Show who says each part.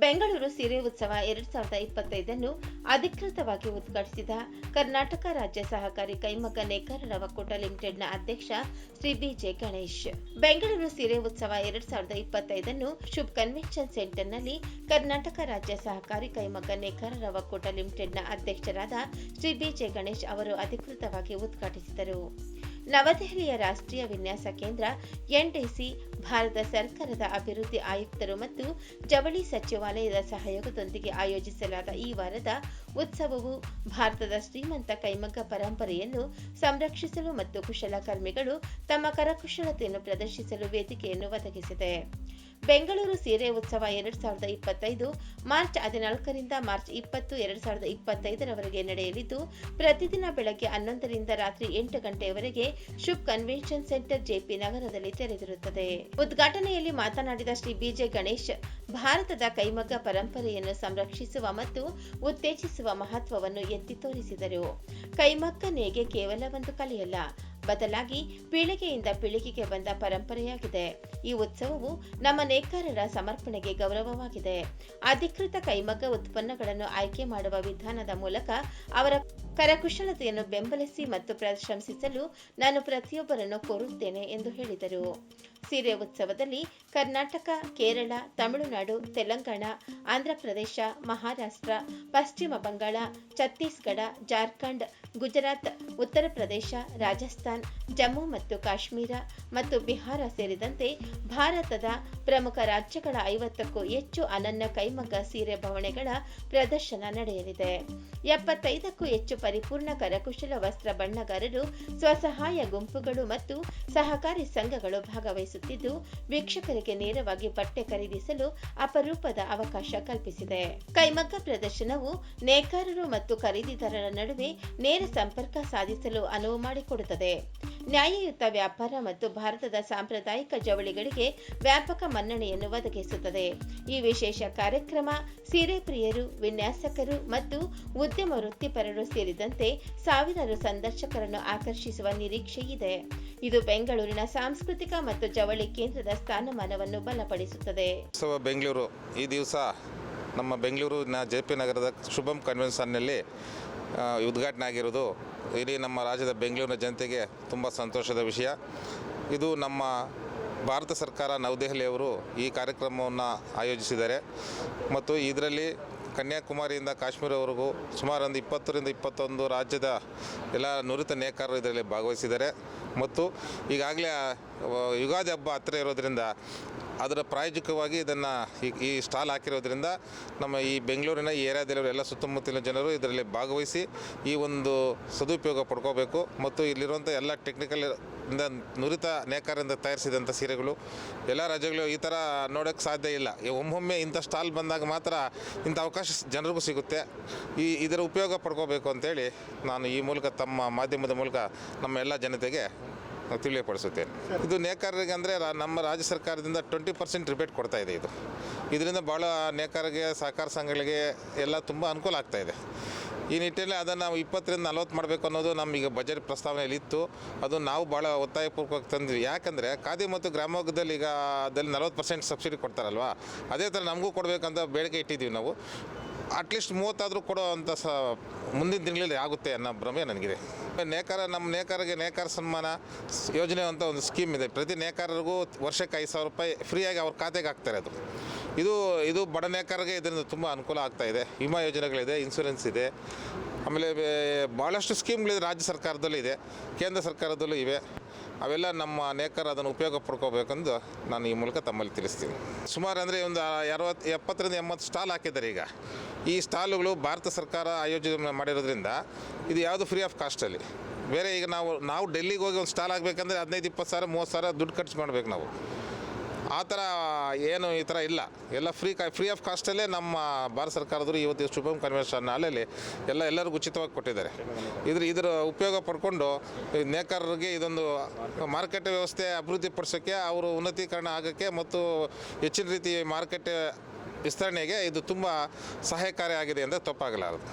Speaker 1: ಬೆಂಗಳೂರು ಸೀರೆ ಉತ್ಸವ 2025 ಅಧಿಕೃತವಾಗಿ ಉದ್ಘಾಟಿಸಿದ ಕರ್ನಾಟಕ ರಾಜ್ಯ ಸಹಕಾರಿ ಕೈಮಗ್ಗ ನೇಕಾರರ ಒಕ್ಕೂಟ ಲಿಮಿಟೆಡ್ನ ಅಧ್ಯಕ್ಷ ಶ್ರೀ ಬಿಜೆ ಗಣೇಶ್. ಬೆಂಗಳೂರು ಸೀರೆ ಉತ್ಸವ 2025 ಶುಭ್ ಕನ್ವೆನ್ಷನ್ ಸೆಂಟರ್ನಲ್ಲಿ ಕರ್ನಾಟಕ ರಾಜ್ಯ ಸಹಕಾರಿ ಕೈಮಗ್ಗ ನೇಕಾರರ ಒಕ್ಕೂಟ ಲಿಮಿಟೆಡ್ನ ಅಧ್ಯಕ್ಷರಾದ ಶ್ರೀ ಬಿಜೆ ಗಣೇಶ್ ಅವರು ಅಧಿಕೃತವಾಗಿ ಉದ್ಘಾಟಿಸಿದರು. ನವದೆಹಲಿಯ ರಾಷ್ಟ್ರೀಯ ವಿನ್ಯಾಸ ಕೇಂದ್ರ ಎನ್ಡಿಸಿ, ಭಾರತ ಸರ್ಕಾರದ ಅಭಿವೃದ್ಧಿ ಆಯುಕ್ತರು ಮತ್ತು ಜವಳಿ ಸಚಿವಾಲಯದ ಸಹಯೋಗದೊಂದಿಗೆ ಆಯೋಜಿಸಲಾದ ಈ ವಾರದ ಉತ್ಸವವು ಭಾರತದ ಶ್ರೀಮಂತ ಕೈಮಗ್ಗ ಪರಂಪರೆಯನ್ನು ಸಂರಕ್ಷಿಸಲು ಮತ್ತು ಕುಶಲಕರ್ಮಿಗಳು ತಮ್ಮ ಕರಕುಶಲತೆಯನ್ನು ಪ್ರದರ್ಶಿಸಲು ವೇದಿಕೆಯನ್ನು ಒದಗಿಸಿದೆ. ಬೆಂಗಳೂರು ಸೀರೆ ಉತ್ಸವ 2025 ಮಾರ್ಚ್ 14ರಿಂದ ಮಾರ್ಚ್ 20, 2025 ನಡೆಯಲಿದ್ದು, ಪ್ರತಿದಿನ ಬೆಳಗ್ಗೆ 11ರಿಂದ ರಾತ್ರಿ 8 ಗಂಟೆಯವರೆಗೆ ಶುಭ್ ಕನ್ವೆನ್ಷನ್ ಸೆಂಟರ್ ಜೆಪಿ ನಗರದಲ್ಲಿ ತೆರೆದಿರುತ್ತದೆ. ಉದ್ಘಾಟನೆಯಲ್ಲಿ ಮಾತನಾಡಿದ ಶ್ರೀ ಬಿಜೆ ಗಣೇಶ್, ಭಾರತದ ಕೈಮಗ್ಗ ಪರಂಪರೆಯನ್ನು ಸಂರಕ್ಷಿಸುವ ಮತ್ತು ಉತ್ತೇಜಿಸುವ ಮಹತ್ವವನ್ನು ಎತ್ತಿ ತೋರಿಸಿದರು. ಕೈಮಗ್ಗ ನೇಯ್ಗೆ ಕೇವಲ ಒಂದು ಕಲೆಯಲ್ಲ, ಬದಲಾಗಿ ಪೀಳಿಗೆಯಿಂದ ಪೀಳಿಗೆಗೆ ಬಂದ ಪರಂಪರೆಯಾಗಿದೆ. ಈ ಉತ್ಸವವು ನಮ್ಮ ನೇಕಾರರ ಸಮರ್ಪಣೆಗೆ ಗೌರವವಾಗಿದೆ. ಅಧಿಕೃತ ಕೈಮಗ್ಗ ಉತ್ಪನ್ನಗಳನ್ನು ಆಯ್ಕೆ ಮಾಡುವ ವಿಧಾನದ ಮೂಲಕ ಅವರ ಕರಕುಶಲತೆಯನ್ನು ಬೆಂಬಲಿಸಿ ಮತ್ತು ಪ್ರಶಂಸಿಸಲು ನಾನು ಪ್ರತಿಯೊಬ್ಬರನ್ನು ಕೋರುತ್ತೇನೆ ಎಂದು ಹೇಳಿದರು. ಸೀರೆ ಉತ್ಸವದಲ್ಲಿ ಕರ್ನಾಟಕ, ಕೇರಳ, ತಮಿಳುನಾಡು, ತೆಲಂಗಾಣ, ಆಂಧ್ರಪ್ರದೇಶ, ಮಹಾರಾಷ್ಟ್ರ, ಪಶ್ಚಿಮ ಬಂಗಾಳ, ಛತ್ತೀಸ್ಗಢ, ಜಾರ್ಖಂಡ್, ಗುಜರಾತ್, ಉತ್ತರ ಪ್ರದೇಶ, ರಾಜಸ್ಥಾನ್, ಜಮ್ಮು ಮತ್ತು ಕಾಶ್ಮೀರ ಮತ್ತು ಬಿಹಾರ ಸೇರಿದಂತೆ ಭಾರತದ ಪ್ರಮುಖ ರಾಜ್ಯಗಳ 50ಕ್ಕೂ ಹೆಚ್ಚು ಅನನ್ಯ ಕೈಮಗ್ಗ ಸೀರೆ ಬವಣೆಗಳ ಪ್ರದರ್ಶನ ನಡೆಯಲಿದೆ. 75ಕ್ಕೂ ಹೆಚ್ಚು ಪರಿಪೂರ್ಣ ಕರಕುಶಲ ವಸ್ತ್ರ ಬಣ್ಣಗಾರರು, ಸ್ವಸಹಾಯ ಗುಂಪುಗಳು ಮತ್ತು ಸಹಕಾರಿ ಸಂಘಗಳು ಭಾಗವಹಿಸುತ್ತಿದ್ದು, ವೀಕ್ಷಕರಿಗೆ ನೇರವಾಗಿ ಬಟ್ಟೆ ಖರೀದಿಸಲು ಅಪರೂಪದ ಅವಕಾಶ ಕಲ್ಪಿಸಿದೆ. ಕೈಮಗ್ಗ ಪ್ರದರ್ಶನವು ನೇಕಾರರು ಮತ್ತು ಖರೀದಿದಾರರ ನಡುವೆ ನೇರ ಸಂಪರ್ಕ ಸಾಧಿಸಲು ಅನುವು ಮಾಡಿಕೊಡುತ್ತದೆ, ನ್ಯಾಯಯುತ ವ್ಯಾಪಾರ ಮತ್ತು ಭಾರತದ ಸಾಂಪ್ರದಾಯಿಕ ಜವಳಿಗಳಿಗೆ ವ್ಯಾಪಕ ಮನ್ನಣೆಯನ್ನು ಒದಗಿಸುತ್ತದೆ. ಈ ವಿಶೇಷ ಕಾರ್ಯಕ್ರಮ ಸೀರೆ ಪ್ರಿಯರು, ವಿನ್ಯಾಸಕರು ಮತ್ತು ಉದ್ಯಮ ವೃತ್ತಿಪರರು ಸೇರಿದಂತೆ ಸಾವಿರಾರು ಸಂದರ್ಶಕರನ್ನು ಆಕರ್ಷಿಸುವ ನಿರೀಕ್ಷೆ ಇದೆ. ಇದು ಬೆಂಗಳೂರಿನ ಸಾಂಸ್ಕೃತಿಕ ಮತ್ತು ಜವಳಿ ಕೇಂದ್ರದ ಸ್ಥಾನಮಾನವನ್ನು ಬಲಪಡಿಸುತ್ತದೆ.
Speaker 2: ಬೆಂಗಳೂರು ಈ ದಿವಸ ನಮ್ಮ ಬೆಂಗಳೂರಿನ ಜೆಪಿ ನಗರದ ಶುಭಂ ಕನ್ವೆನ್ಷನ್ನಲ್ಲಿ ಉದ್ಘಾಟನೆ ಆಗಿರೋದು ಇಡೀ ನಮ್ಮ ರಾಜ್ಯದ ಬೆಂಗಳೂರಿನ ಜನತೆಗೆ ತುಂಬ ಸಂತೋಷದ ವಿಷಯ. ಇದು ನಮ್ಮ ಭಾರತ ಸರ್ಕಾರ ನವದೆಹಲಿಯವರು ಈ ಕಾರ್ಯಕ್ರಮವನ್ನು ಆಯೋಜಿಸಿದ್ದಾರೆ ಮತ್ತು ಇದರಲ್ಲಿ ಕನ್ಯಾಕುಮಾರಿಯಿಂದ ಕಾಶ್ಮೀರವರೆಗೂ ಸುಮಾರು ಒಂದು 20ರಿಂದ 21 ರಾಜ್ಯದ ಎಲ್ಲ ನುರಿತ ನೇಕಾರರು ಇದರಲ್ಲಿ ಭಾಗವಹಿಸಿದ್ದಾರೆ ಮತ್ತು ಈಗಾಗಲೇ ಯುಗಾದಿ ಹಬ್ಬ ಹತ್ತಿರ ಇರೋದರಿಂದ ಅದರ ಪ್ರಾಯೋಜಿಕವಾಗಿ ಇದನ್ನು ಈ ಸ್ಟಾಲ್ ಹಾಕಿರೋದ್ರಿಂದ ನಮ್ಮ ಈ ಬೆಂಗಳೂರಿನ ಈ ಏರಿಯಾದಲ್ಲಿರೋ ಎಲ್ಲ ಸುತ್ತಮುತ್ತಲಿನ ಜನರು ಇದರಲ್ಲಿ ಭಾಗವಹಿಸಿ ಈ ಒಂದು ಸದುಪಯೋಗ ಪಡ್ಕೋಬೇಕು ಮತ್ತು ಇಲ್ಲಿರುವಂಥ ಎಲ್ಲ ಟೆಕ್ನಿಕಲ್ ಇಂದ ನುರಿತ ನೇಕಾರರಿಂದ ತಯಾರಿಸಿದಂಥ ಸೀರೆಗಳು ಎಲ್ಲ ರಾಜ್ಯಗಳು ಈ ಥರ ನೋಡೋಕ್ಕೆ ಸಾಧ್ಯ ಇಲ್ಲ. ಒಮ್ಮೊಮ್ಮೆ ಇಂಥ ಸ್ಟಾಲ್ ಬಂದಾಗ ಮಾತ್ರ ಇಂಥ ಅವಕಾಶ ಜನರಿಗೂ ಸಿಗುತ್ತೆ. ಇದರ ಉಪಯೋಗ ಪಡ್ಕೋಬೇಕು ಅಂತೇಳಿ ನಾನು ಈ ಮೂಲಕ ತಮ್ಮ ಮಾಧ್ಯಮದ ಮೂಲಕ ನಮ್ಮ ಎಲ್ಲ ಜನತೆಗೆ ತಿಳಿಯಪಡಿಸುತ್ತೇನೆ. ಇದು ನೇಕಾರರಿಗೆ ಅಂದರೆ ನಮ್ಮ ರಾಜ್ಯ ಸರ್ಕಾರದಿಂದ 20% ರಿಬೇಟ್ ಕೊಡ್ತಾ ಇದೆ. ಇದರಿಂದ ಭಾಳ ನೇಕಾರರಿಗೆ, ಸಹಕಾರ ಸಂಘಗಳಿಗೆ ಎಲ್ಲ ತುಂಬ ಅನುಕೂಲ ಆಗ್ತಾಯಿದೆ. ಈ ನಿಟ್ಟಿನಲ್ಲಿ ಅದನ್ನು ನಾವು 20ರಿಂದ 40 ಮಾಡಬೇಕು ಅನ್ನೋದು ನಮಗೀಗ ಬಜೆಟ್ ಪ್ರಸ್ತಾವನೆಯಲ್ಲಿ ಇತ್ತು. ಅದು ನಾವು ಭಾಳ ಒತ್ತಾಯಪೂರ್ವಕವಾಗಿ ತಂದ್ವಿ. ಯಾಕಂದರೆ ಖಾದಿ ಮತ್ತು ಗ್ರಾಮೋದ್ಯೋಗದಲ್ಲಿ ಈಗ ಅದಲ್ಲಿ 40% ಸಬ್ಸಿಡಿ ಕೊಡ್ತಾರಲ್ವ, ಅದೇ ಥರ ನಮಗೂ ಕೊಡಬೇಕಂತ ಬೇಡಿಕೆ ಇಟ್ಟಿದ್ದೀವಿ. ನಾವು ಅಟ್ಲೀಸ್ಟ್ 30 ಕೊಡೋ ಅಂಥ ಮುಂದಿನ ದಿನಗಳಲ್ಲಿ ಆಗುತ್ತೆ ಅನ್ನೋ ಭ್ರಮೆ ನನಗಿದೆ. ನಮ್ಮ ನೇಕಾರರಿಗೆ ನೇಕಾರ ಸನ್ಮಾನ ಯೋಜನೆ ಅಂತ ಒಂದು ಸ್ಕೀಮ್ ಇದೆ. ಪ್ರತಿ ನೇಕಾರರಿಗೂ ವರ್ಷಕ್ಕೆ 5,000 ರೂಪಾಯಿ ಫ್ರೀಯಾಗಿ ಅವ್ರ ಖಾತೆಗೆ ಹಾಕ್ತಾರೆ. ಇದು ಬಡ ನೇಕಾರರಿಗೆ ಇದರಿಂದ ತುಂಬ ಅನುಕೂಲ ಆಗ್ತಾಯಿದೆ. ವಿಮಾ ಯೋಜನೆಗಳಿದೆ, ಇನ್ಶೂರೆನ್ಸ್ ಇದೆ, ಆಮೇಲೆ ಭಾಳಷ್ಟು ಸ್ಕೀಮ್ಗಳಿದೆ. ರಾಜ್ಯ ಸರ್ಕಾರದಲ್ಲೂ ಇದೆ, ಕೇಂದ್ರ ಸರ್ಕಾರದಲ್ಲೂ ಇವೆ. ಅವೆಲ್ಲ ನಮ್ಮ ನೇಕಾರ ಅದನ್ನು ಉಪಯೋಗ ಪಡ್ಕೋಬೇಕೆಂದು ನಾನು ಈ ಮೂಲಕ ತಮ್ಮಲ್ಲಿ ತಿಳಿಸ್ತೀನಿ. ಸುಮಾರು ಅಂದರೆ ಒಂದು 70ರಿಂದ 80 ಸ್ಟಾಲ್ ಹಾಕಿದ್ದಾರೆ. ಈಗ ಈ ಸ್ಟಾಲುಗಳು ಭಾರತ ಸರ್ಕಾರ ಆಯೋಜನೆ ಮಾಡಿರೋದ್ರಿಂದ ಇದು ಯಾವುದು ಫ್ರೀ ಆಫ್ ಕಾಸ್ಟಲ್ಲಿ. ಬೇರೆ ಈಗ ನಾವು ಡೆಲ್ಲಿಗೆ ಹೋಗಿ ಒಂದು ಸ್ಟಾಲ್ ಆಗಬೇಕಂದ್ರೆ 15-20 ಸಾವಿರ 30 ಸಾವಿರ ದುಡ್ಡು ಖರ್ಚು ಮಾಡಬೇಕು ನಾವು. ಆ ಥರ ಏನು ಈ ಥರ ಇಲ್ಲ, ಎಲ್ಲ ಫ್ರೀ ಆಫ್ ಕಾಸ್ಟಲ್ಲೇ ನಮ್ಮ ಭಾರತ ಸರ್ಕಾರದವರು ಇವತ್ತು ಶುಭಂ ಕನ್ವೆನ್ಷನ್ ಹಾಲಲ್ಲಿ ಎಲ್ಲರಿಗೂ ಉಚಿತವಾಗಿ ಕೊಟ್ಟಿದ್ದಾರೆ. ಇದರ ಉಪಯೋಗ ಪಡ್ಕೊಂಡು ನೇಕಾರರಿಗೆ ಇದೊಂದು ಮಾರುಕಟ್ಟೆ ವ್ಯವಸ್ಥೆ ಅಭಿವೃದ್ಧಿಪಡಿಸೋಕ್ಕೆ, ಅವರು ಉನ್ನತೀಕರಣ ಆಗೋಕ್ಕೆ ಮತ್ತು ಹೆಚ್ಚಿನ ರೀತಿ ಮಾರುಕಟ್ಟೆ ವಿಸ್ತರಣೆಗೆ ಇದು ತುಂಬ ಸಹಾಯಕಾರಿಯಾಗಿದೆ ಅಂದರೆ ತಪ್ಪಾಗಲಾರದು.